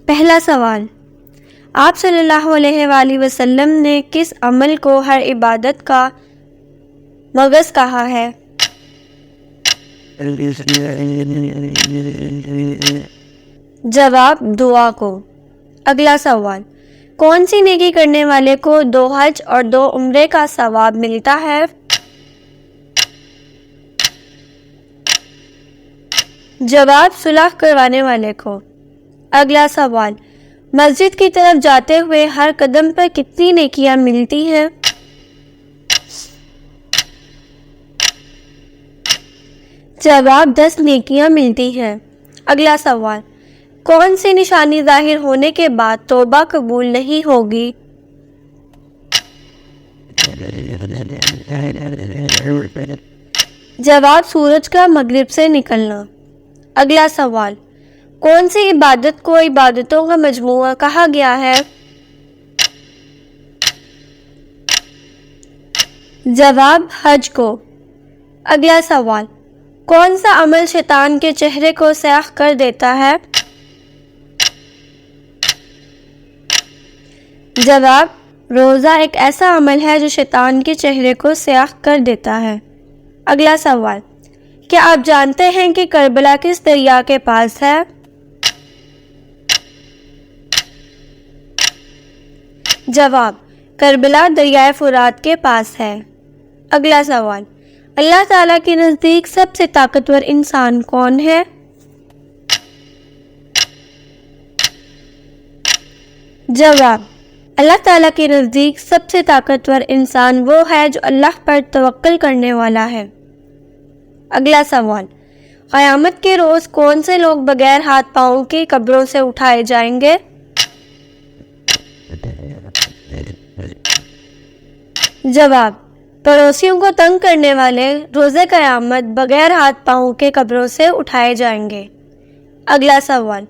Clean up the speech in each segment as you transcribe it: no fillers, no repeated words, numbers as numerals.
پہلا سوال، آپ صلی اللہ علیہ وآلہ وسلم نے کس عمل کو ہر عبادت کا مغز کہا ہے؟ جواب، دعا کو۔ اگلا سوال، کون سی نیکی کرنے والے کو 2 حج اور 2 عمرے کا ثواب ملتا ہے؟ جواب، صلح کروانے والے کو۔ اگلا سوال، مسجد کی طرف جاتے ہوئے ہر قدم پر کتنی نیکیاں ملتی ہیں؟ جواب، 10 نیکیاں ملتی ہیں۔ اگلا سوال، کون سی نشانی ظاہر ہونے کے بعد توبہ قبول نہیں ہوگی؟ جواب، سورج کا مغرب سے نکلنا۔ اگلا سوال، کون سی عبادت کو عبادتوں کا مجموعہ کہا گیا ہے؟ جواب، حج کو۔ اگلا سوال، کون سا عمل شیطان کے چہرے کو سیاہ کر دیتا ہے؟ جواب، روزہ ایک ایسا عمل ہے جو شیطان کے چہرے کو سیاہ کر دیتا ہے۔ اگلا سوال، کیا آپ جانتے ہیں کہ کربلا کس دریا کے پاس ہے؟ جواب، کربلا دریائے فرات کے پاس ہے۔ اگلا سوال، اللہ تعالیٰ کے نزدیک سب سے طاقتور انسان کون ہے؟ جواب، اللہ تعالیٰ کے نزدیک سب سے طاقتور انسان وہ ہے جو اللہ پر توکل کرنے والا ہے۔ اگلا سوال، قیامت کے روز کون سے لوگ بغیر ہاتھ پاؤں کے قبروں سے اٹھائے جائیں گے؟ جواب، پڑوسیوں کو تنگ کرنے والے روز قیامت بغیر ہاتھ پاؤں کے قبروں سے اٹھائے جائیں گے۔ اگلا سوال،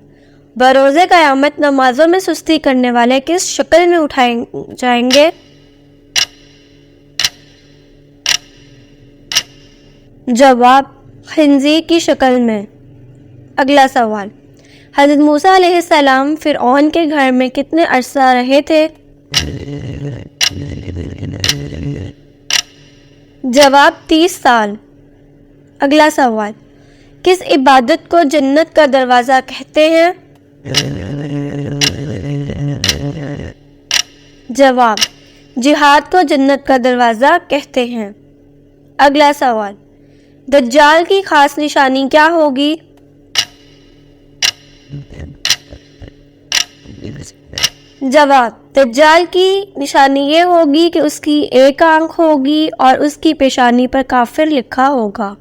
بروز قیامت نمازوں میں سستی کرنے والے کس شکل میں اٹھائے جائیں گے؟ جواب، خنزیر کی شکل میں۔ اگلا سوال، حضرت موسیٰ علیہ السلام فرعون کے گھر میں کتنے عرصہ رہے تھے؟ جواب، 30 سال۔ اگلا سوال، کس عبادت کو جنت کا دروازہ کہتے ہیں؟ جواب، جہاد کو جنت کا دروازہ کہتے ہیں۔ اگلا سوال، دجال کی خاص نشانی کیا ہوگی؟ جواب، دجال کی نشانی یہ ہوگی کہ اس کی ایک آنکھ ہوگی اور اس کی پیشانی پر کافر لکھا ہوگا۔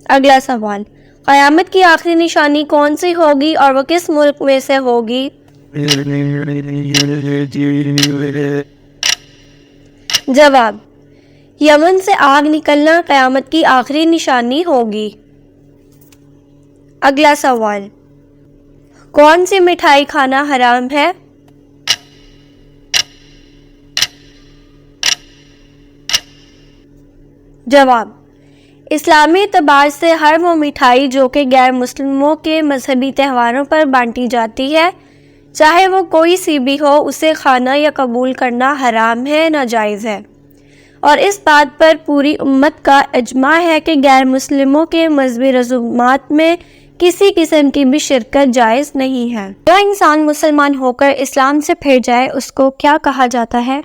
اگلا سوال، قیامت کی آخری نشانی کون سی ہوگی اور وہ کس ملک میں سے ہوگی؟ جواب، یمن سے آگ نکلنا قیامت کی آخری نشانی ہوگی۔ اگلا سوال، کون سی مٹھائی کھانا حرام ہے؟ جواب، اسلامی اعتبار سے ہر وہ مٹھائی جو کہ غیر مسلموں کے مذہبی تہواروں پر بانٹی جاتی ہے، چاہے وہ کوئی سی بھی ہو، اسے کھانا یا قبول کرنا حرام ہے، ناجائز ہے، اور اس بات پر پوری امت کا اجماع ہے کہ غیر مسلموں کے مذہبی رسومات میں کسی قسم کی بھی شرکت جائز نہیں ہے۔ جو انسان مسلمان ہو کر اسلام سے پھر جائے اس کو کیا کہا جاتا ہے؟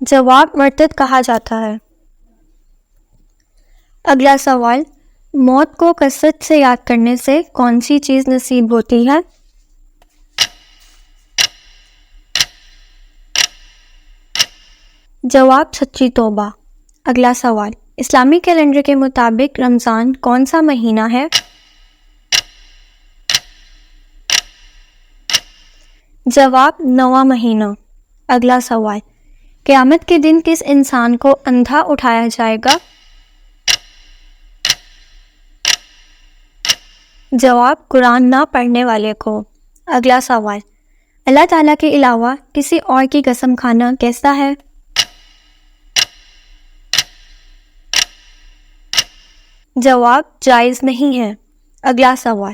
جواب، مرتد کہا جاتا ہے۔ اگلا سوال، موت کو کثرت سے یاد کرنے سے کون سی چیز نصیب ہوتی ہے؟ جواب، سچی توبہ۔ اگلا سوال، اسلامی کیلنڈر کے مطابق رمضان کون سا مہینہ ہے؟ جواب، 9واں مہینہ۔ اگلا سوال، قیامت کے دن کس انسان کو اندھا اٹھایا جائے گا؟ جواب، قرآن نہ پڑھنے والے کو۔ اگلا سوال، اللہ تعالیٰ کے علاوہ کسی اور کی قسم کھانا کیسا ہے؟ جواب، جائز نہیں ہے۔ اگلا سوال،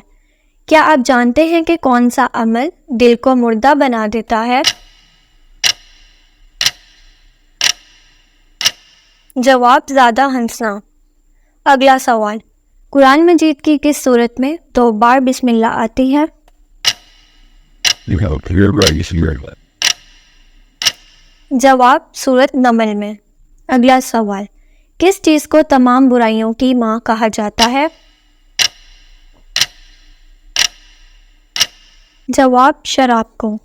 کیا آپ جانتے ہیں کہ کون سا عمل دل کو مردہ بنا دیتا ہے؟ جواب، زیادہ ہنسنا۔ اگلا سوال، قرآن مجید کی کس صورت میں 2 بار بسم اللہ آتی ہے؟ جواب، سورۃ نمل میں۔ اگلا سوال، کس چیز کو تمام برائیوں کی ماں کہا جاتا ہے؟ جواب، شراب کو۔